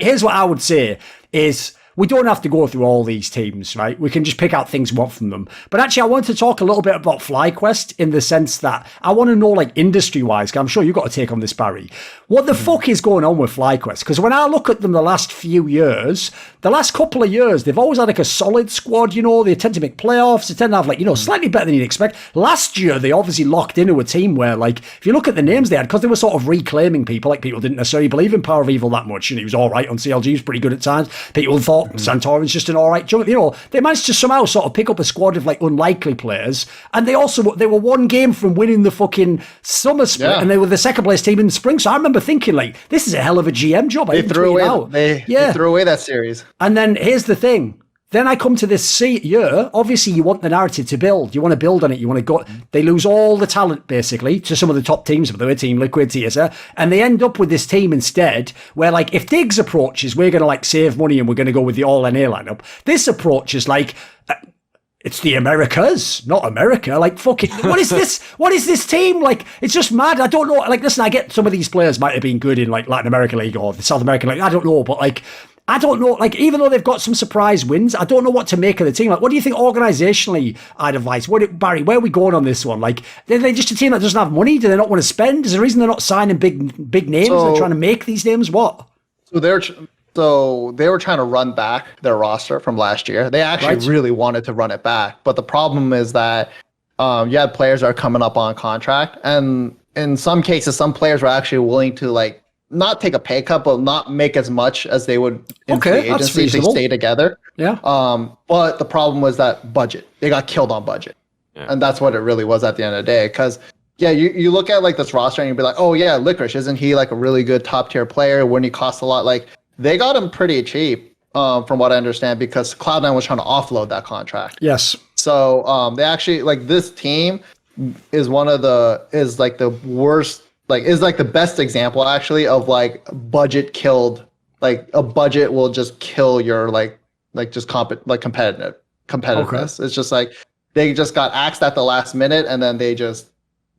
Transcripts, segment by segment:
Here's what I would say is we don't have to go through all these teams, right? We can just pick out things we want from them. But actually, I want to talk a little bit about Flyquest in the sense that I want to know, like, industry-wise, because I'm sure you've got to take on this, Barry. What the fuck is going on with Flyquest? Because when I look at them the last few years, the last couple of years, they've always had, like, a solid squad, you know? They tend to make playoffs. They tend to have, like, you know, slightly better than you'd expect. Last year, they obviously locked into a team where, like, if you look at the names they had, because they were sort of reclaiming people, like, people didn't necessarily believe in Power of Evil that much, and he was all right on CLG, he was pretty good at times. People thought Santorin's just an all right jump. You know, they managed to somehow sort of pick up a squad of, like, unlikely players, and they were one game from winning the fucking summer split, and they were the second place team in the spring. So I remember thinking, like, this is a hell of a GM job. They threw away that series. And then here's the thing. Then I come to this year. Obviously, you want the narrative to build. You want to build on it. You want to go. They lose all the talent, basically, to some of the top teams, but they're Team Liquid, TSR, and they end up with this team instead, where, like, if Diggs approaches, we're going to, like, save money and we're going to go with the all-NA lineup. This approach is like, it's the Americas, not America. Like, fuck it. What is this? What is this team? Like, it's just mad. I don't know. Like, listen, I get some of these players might have been good in, like, Latin American League or the South American League. I don't know, but, like, I don't know, like, even though they've got some surprise wins, I don't know what to make of the team. Like, what do you think organisationally, I'd advise? Barry, where are we going on this one? Like, are they just a team that doesn't have money? Do they not want to spend? Is there a reason they're not signing big names? They're trying to make these names? What? So they were trying to run back their roster from last year. They actually really wanted to run it back. But the problem is that you had players that are coming up on contract. And in some cases, some players were actually willing to, like, not take a pay cut, but not make as much as they would in free agency if they stay together. Yeah. But the problem was that budget. They got killed on budget. Yeah. And that's what it really was at the end of the day. Because, yeah, you look at, like, this roster and you'd be like, oh, yeah, Licorice, isn't he, like, a really good top-tier player? Wouldn't he cost a lot? Like, they got him pretty cheap, from what I understand, because Cloud9 was trying to offload that contract. Yes. So they actually, like, this team is like the worst, like, is like the best example actually of, like, budget killed. Like, a budget will just kill your competitiveness. Okay. It's just like they just got axed at the last minute, and then they just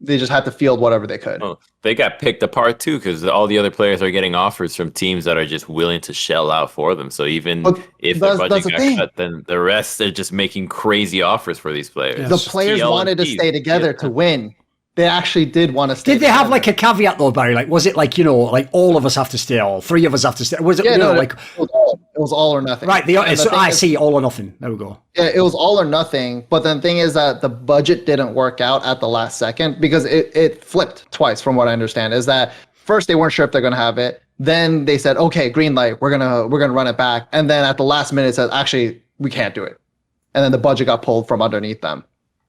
had to field whatever they could. Oh, they got picked apart too, because all the other players are getting offers from teams that are just willing to shell out for them. So even if their budget got cut, then the rest are just making crazy offers for these players. Yes. The players wanted to stay together to win. They actually did want to stay. Did they have, like, a caveat though, Barry? Like, was it like, you know, like, all of us have to stay, or three of us have to stay? Was it, like, it was all or nothing? Right. I see, all or nothing. There we go. Yeah, it was all or nothing. But then the thing is that the budget didn't work out at the last second, because it flipped twice, from what I understand. Is that first they weren't sure if they're gonna have it. Then they said, okay, green light, we're gonna run it back. And then at the last minute it said, actually, we can't do it. And then the budget got pulled from underneath them.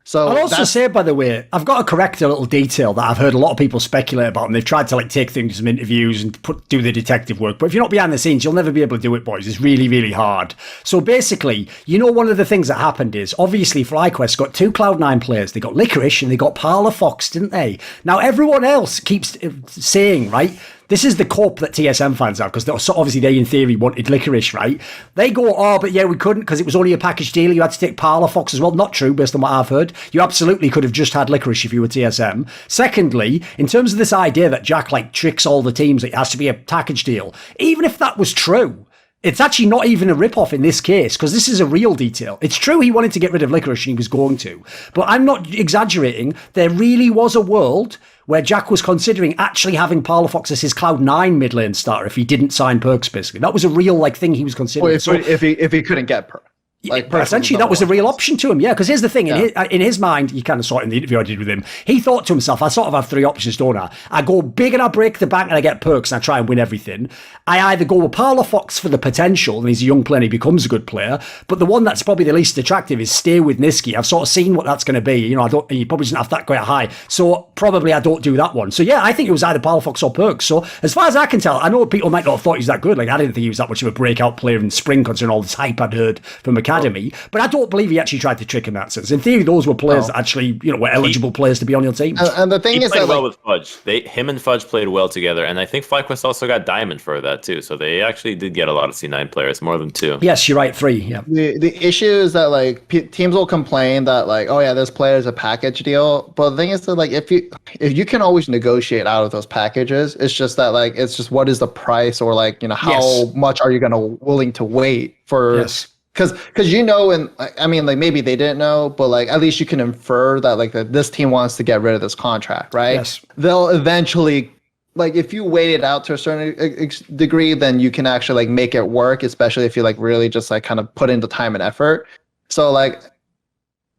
So I'll also say, by the way, I've got to correct a little detail that I've heard a lot of people speculate about, and they've tried to, like, take things from interviews and do the detective work. But if you're not behind the scenes, you'll never be able to do it, boys. It's really, really hard. So basically, you know, one of the things that happened is, obviously, Flyquest got two Cloud9 players. They got Licorice and they got Parla Fox, didn't they? Now, everyone else keeps saying, right, this is the corp that TSM fans have, because obviously they, in theory, wanted Licorice, right? They go, oh, but yeah, we couldn't because it was only a package deal. You had to take Parla Fox as well. Not true, based on what I've heard. You absolutely could have just had Licorice if you were TSM. Secondly, in terms of this idea that Jack, like, tricks all the teams, it has to be a package deal. Even if that was true, it's actually not even a rip-off in this case, because this is a real detail. It's true he wanted to get rid of Licorice and he was going to, but I'm not exaggerating. There really was a world where Jack was considering actually having Parla Fox as his Cloud9 mid lane starter if he didn't sign Perks, basically. That was a real, like, thing he was considering. Well, if he couldn't get Perks. Like, essentially, that was a real option to him, yeah. Because here's the thing, in his mind, you kind of saw it in the interview I did with him, he thought to himself, I sort of have three options, don't I? I go big and I break the bank and I get Perks and I try and win everything. I either go with Parla Fox for the potential, and he's a young player and he becomes a good player, but the one that's probably the least attractive is stay with Niski. I've sort of seen what that's going to be. You know, he probably doesn't have that quite high, so probably I don't do that one. So yeah, I think it was either Parla Fox or Perks. So as far as I can tell, I know people might not have thought he was that good. Like, I didn't think he was that much of a breakout player in spring, considering all this hype I'd heard from Mackay. academy. But I don't believe he actually tried to trick in that sense. In theory, those were players that actually, were eligible players to be on your team. And the thing is played that well with Fudge. Him and Fudge played well together, and I think Flyquest also got Diamond for that too. So they actually did get a lot of C9 players, more than 2. Yes, you're right, 3. Yeah. The issue is that like teams will complain that like, oh yeah, this player is a package deal. But the thing is that like if you can always negotiate out of those packages, it's just that like it's just what is the price, or like how much are you gonna willing to wait for? Yes. Because and I mean, like maybe they didn't know, but like at least you can infer that like that this team wants to get rid of this contract, right? Yes. They'll eventually, like if you wait it out to a certain degree, then you can actually like make it work, especially if you like really just like kind of put in the time and effort. So like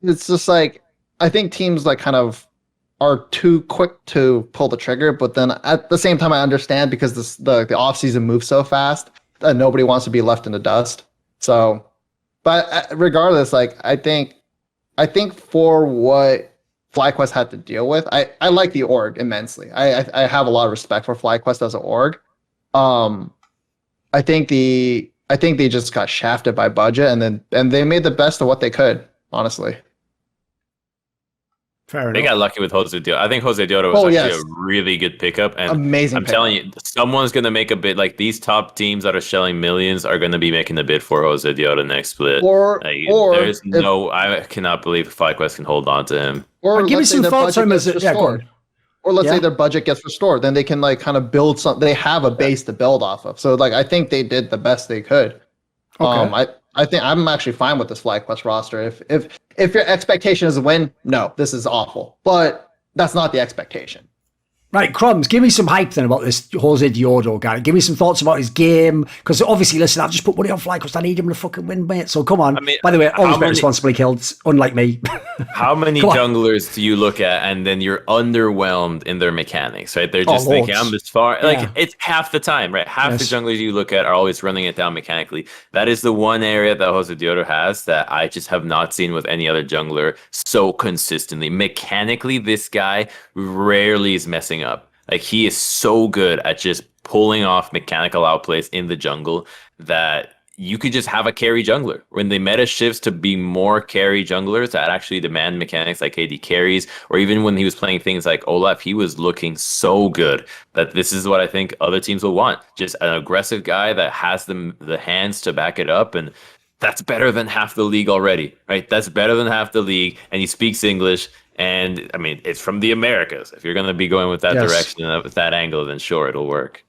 it's just like I think teams like kind of are too quick to pull the trigger, but then at the same time I understand because the off season moves so fast that nobody wants to be left in the dust. So. But regardless, like I think for what Flyquest had to deal with, I like the org immensely. I have a lot of respect for Flyquest as an org. I think they just got shafted by budget, and they made the best of what they could, honestly. Fair enough. They got lucky with Josedeodo. I think Josedeodo was actually a really good pickup. And amazing. I'm telling you, someone's going to make a bid. Like these top teams that are shelling millions are going to be making a bid for Josedeodo next split. I cannot believe Flyquest can hold on to him. Or give me some thoughts on this. Yeah, go on. Or let's say their budget gets restored, then they can like kind of build something. They have a base to build off of. So like I think they did the best they could. Okay. I think I'm actually fine with this Flyquest roster. If your expectation is a win, no, this is awful. But that's not the expectation. Right, Crumbs, give me some hype then about this Josedeodo guy. Give me some thoughts about his game. Because obviously, listen, I've just put money on Flyquest. I need him to fucking win, mate. So come on. I mean, by the way, always bet responsibly killed, unlike me. How many junglers do you look at and then you're underwhelmed in their mechanics, right? They're just thinking, I'm as far. Like, it's half the time, right? Half the junglers you look at are always running it down mechanically. That is the one area that Josedeodo has that I just have not seen with any other jungler so consistently. Mechanically, this guy rarely is messing up. Like he is so good at just pulling off mechanical outplays in the jungle that you could just have a carry jungler. When the meta shifts to be more carry junglers that actually demand mechanics like KD carries, or even when he was playing things like Olaf, he was looking so good that this is what I think other teams will want. Just an aggressive guy that has the hands to back it up, and that's better than half the league already, right? That's better than half the league, and he speaks English. And I mean, it's from the Americas. If you're going to be going with that direction, with that angle, then sure, it'll work.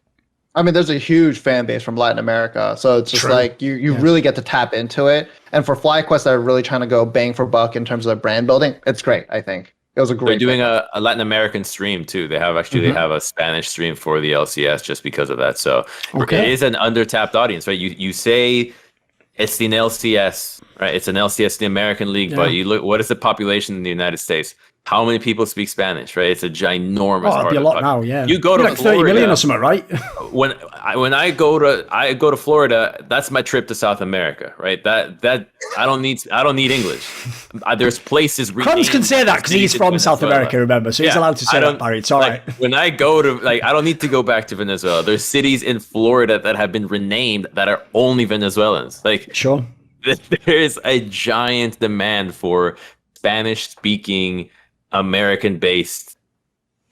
I mean, there's a huge fan base from Latin America, so it's just like you really get to tap into it. And for Flyquest, that are really trying to go bang for buck in terms of brand building. It's great. I think it was a great. They're doing a Latin American stream too. They have they have a Spanish stream for the LCS just because of that. So it is an undertapped audience, right? You say. It's an LCS, right? It's an LCS, the American League, but you look. What is the population in the United States? How many people speak Spanish, right? It's a ginormous. It'd be a lot now, yeah. You go to like Florida, 30 million or something, right? when I go to Florida, that's my trip to South America, right? That I don't need English. There's places. Crumbs can say that because he's from South America, remember? So he's allowed to say that, Barry. It's all right. When I go to I don't need to go back to Venezuela. There's cities in Florida that have been renamed that are only Venezuelans. Like sure, there's a giant demand for Spanish-speaking, American-based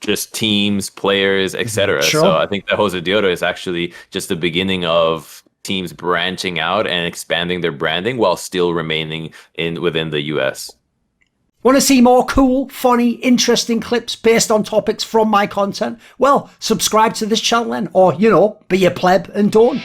just teams, players, etc. Sure. So I think that Josedeodo is actually just the beginning of teams branching out and expanding their branding while still remaining within the US. Want to see more cool, funny, interesting clips based on topics from my content? Well, subscribe to this channel then, or, be a pleb and don't.